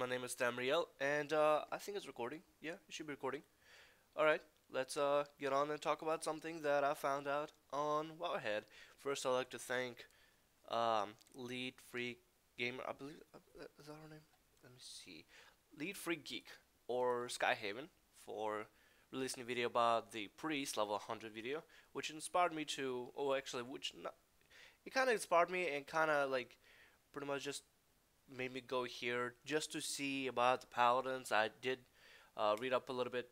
My name is Tamriel, and I think it's recording. Yeah, it should be recording. Alright, let's get on and talk about something that I found out on Wowhead. First, I'd like to thank Lead Free Gamer, I believe, is that her name? Let me see. Lead Free Geek, or Skyhaven, for releasing a video about the Priest level 100 video, which inspired me to, it kind of inspired me and kind of like pretty much just made me go here just to see about the Paladins. I did read up a little bit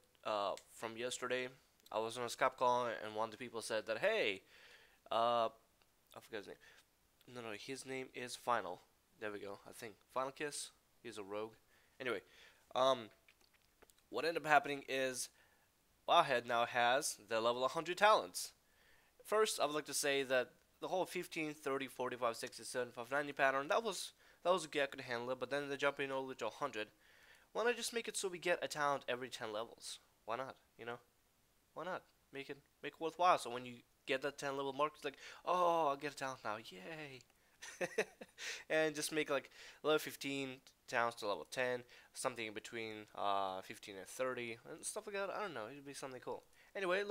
from yesterday. I was on a Skype call and one of the people said that, hey, I forget his name. No, his name is Final. There we go. I think Final Kiss. He's a rogue. Anyway, um, what ended up happening is Wowhead now has the level 100 talents. First, I would like to say that the whole 15, 30, 45, 60, 75, 90 pattern, that was okay, I could handle it, but then the jumping over to 100, why not just make it so we get a talent every 10 levels? Why not, you know? Why not? Make it worthwhile, so when you get that 10 level mark, it's like, oh, I'll get a talent now, yay! And just make like level 15 talents to level 10, something in between 15 and 30, and stuff like that. I don't know, it'd be something cool. Anyway,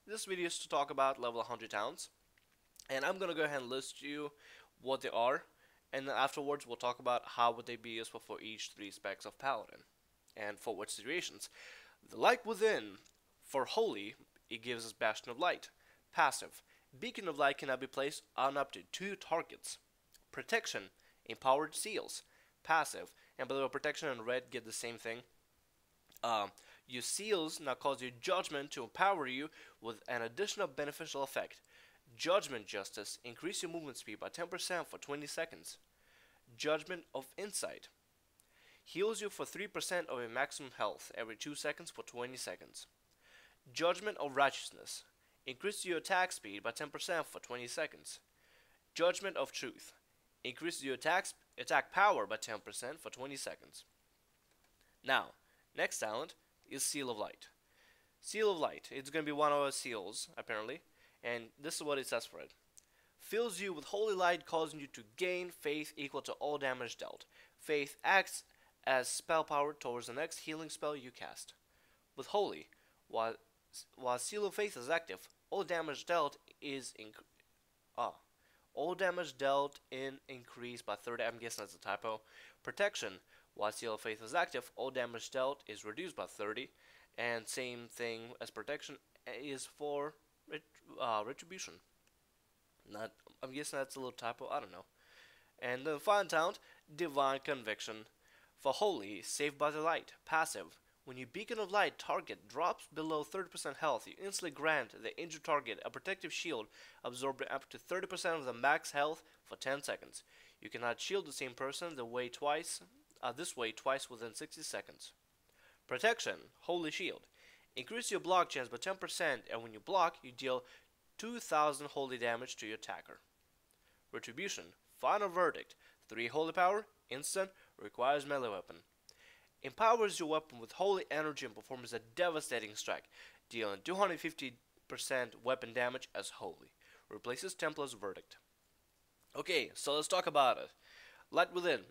this video is to talk about level 100 talents, and I'm gonna go ahead and list you what they are, and then afterwards we'll talk about how would they be useful for each three specs of Paladin, and for which situations. The Light Within, for Holy, it gives us Bastion of Light. Passive, Beacon of Light cannot be placed on up to 2 targets. Protection, Empowered Seals. Passive, and below Protection and Red get the same thing. Your seals now cause your judgment to empower you with an additional beneficial effect. Judgment Justice, increase your movement speed by 10% for 20 seconds. Judgment of Insight, heals you for 3% of your maximum health every 2 seconds for 20 seconds. Judgment of Righteousness, increase your attack speed by 10% for 20 seconds. Judgment of Truth, increase your attack power by 10% for 20 seconds. Now, next talent is Seal of Light. Seal of Light, it's going to be one of our seals, apparently, and this is what it says for it. Fills you with holy light, causing you to gain faith equal to all damage dealt. Faith acts as spell power towards the next healing spell you cast. With holy, while Seal of Faith is active, all damage dealt increased by 30. I'm guessing that's a typo. Protection, while Seal of Faith is active, all damage dealt is reduced by 30. And same thing as protection is for Retribution. I'm guessing that's a little typo. I don't know. And the final talent, Divine Conviction. For Holy, Saved by the Light. Passive, when your Beacon of Light target drops below 30% health, you instantly grant the injured target a protective shield, absorbing up to 30% of the max health for 10 seconds. You cannot shield the same person this way twice within 60 seconds. Protection, Holy Shield. Increase your block chance by 10%, and when you block, you deal 2,000 holy damage to your attacker. Retribution, Final Verdict. 3 holy power, instant, requires melee weapon. Empowers your weapon with holy energy and performs a devastating strike, dealing 250% weapon damage as holy. Replaces Templar's Verdict. Okay, so let's talk about it. Light Within.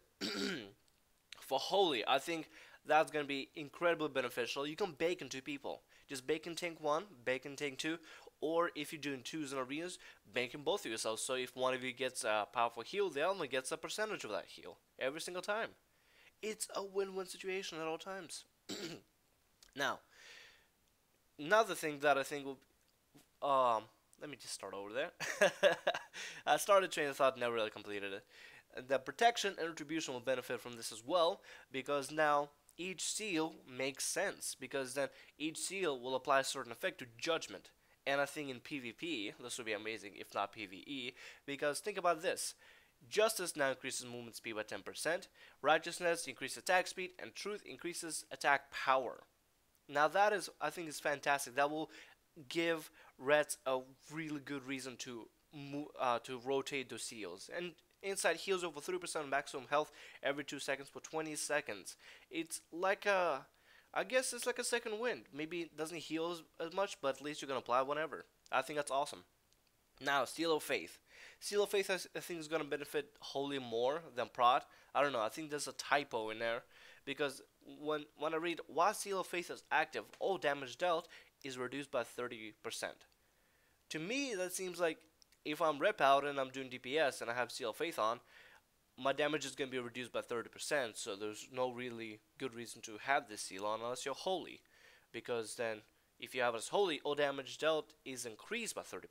For holy, I think that's going to be incredibly beneficial. You can bacon 2 people. Just bacon tank 1, bacon tank 2, or if you're doing 2s in arenas, bacon both of yourselves. So if one of you gets a powerful heal, the other one gets a percentage of that heal every single time. It's a win-win situation at all times. Now, another thing that I think will, let me just start over there. I started train of thought, never really completed it. The protection and retribution will benefit from this as well, because now each seal makes sense, because then each seal will apply a certain effect to judgment. And I think in PvP, this would be amazing, if not PvE, because think about this. Justice now increases movement speed by 10%, Righteousness increases attack speed, and Truth increases attack power. Now that is, I think, is fantastic. That will give Reds a really good reason to rotate those seals. And Insight heals over 3% of maximum health every 2 seconds for 20 seconds. It's like I guess it's like a second wind. Maybe it doesn't heal as much, but at least you can apply whenever. I think that's awesome. Now, Seal of Faith. Seal of Faith, I think, is going to benefit Holy more than Prot. I don't know. I think there's a typo in there. because when I read while Seal of Faith is active, all damage dealt is reduced by 30%. To me, that seems like if I'm Rep out and I'm doing DPS and I have Seal of Faith on, my damage is going to be reduced by 30%, so there's no really good reason to have this seal on unless you're holy, because then if you have it as holy, all damage dealt is increased by 30%.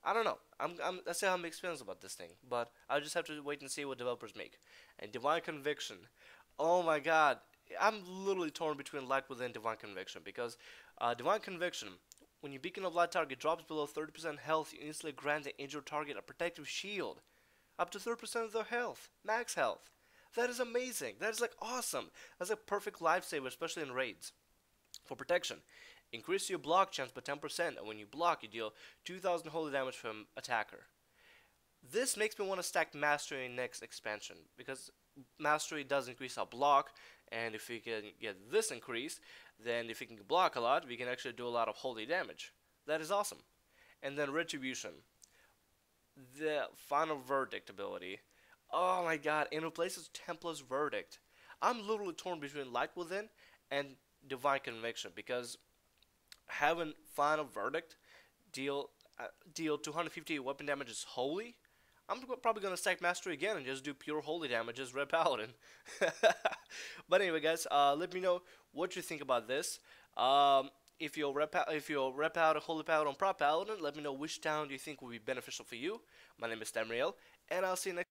I don't know. I still have mixed feelings about this thing, but I just have to wait and see what developers make. And Divine Conviction, oh my god, I'm literally torn between Light Within and Divine Conviction, because Divine Conviction, when your Beacon of Light target drops below 30% health, you instantly grant the injured target a protective shield. Up to 30% of their health. Max health. That is amazing. That is like awesome. That's a perfect lifesaver, especially in raids. For protection, increase your block chance by 10%, and when you block, you deal 2,000 holy damage from attacker. This makes me want to stack Mastery next expansion, because Mastery does increase our block, and if we can get this increased, then if we can block a lot, we can actually do a lot of holy damage. That is awesome. And then Retribution. The Final Verdict ability. Oh my god, it replaces Templar's Verdict. I'm literally torn between Light Within and Divine Conviction, because having Final Verdict deal 250 weapon damage is holy. I'm probably going to stack Mastery again and just do pure holy damage as Red Paladin. But anyway, guys, let me know what you think about this. If you're rep out a Holy Paladin on Prop Paladin, let me know which town do you think will be beneficial for you. My name is Tamriel, and I'll see you next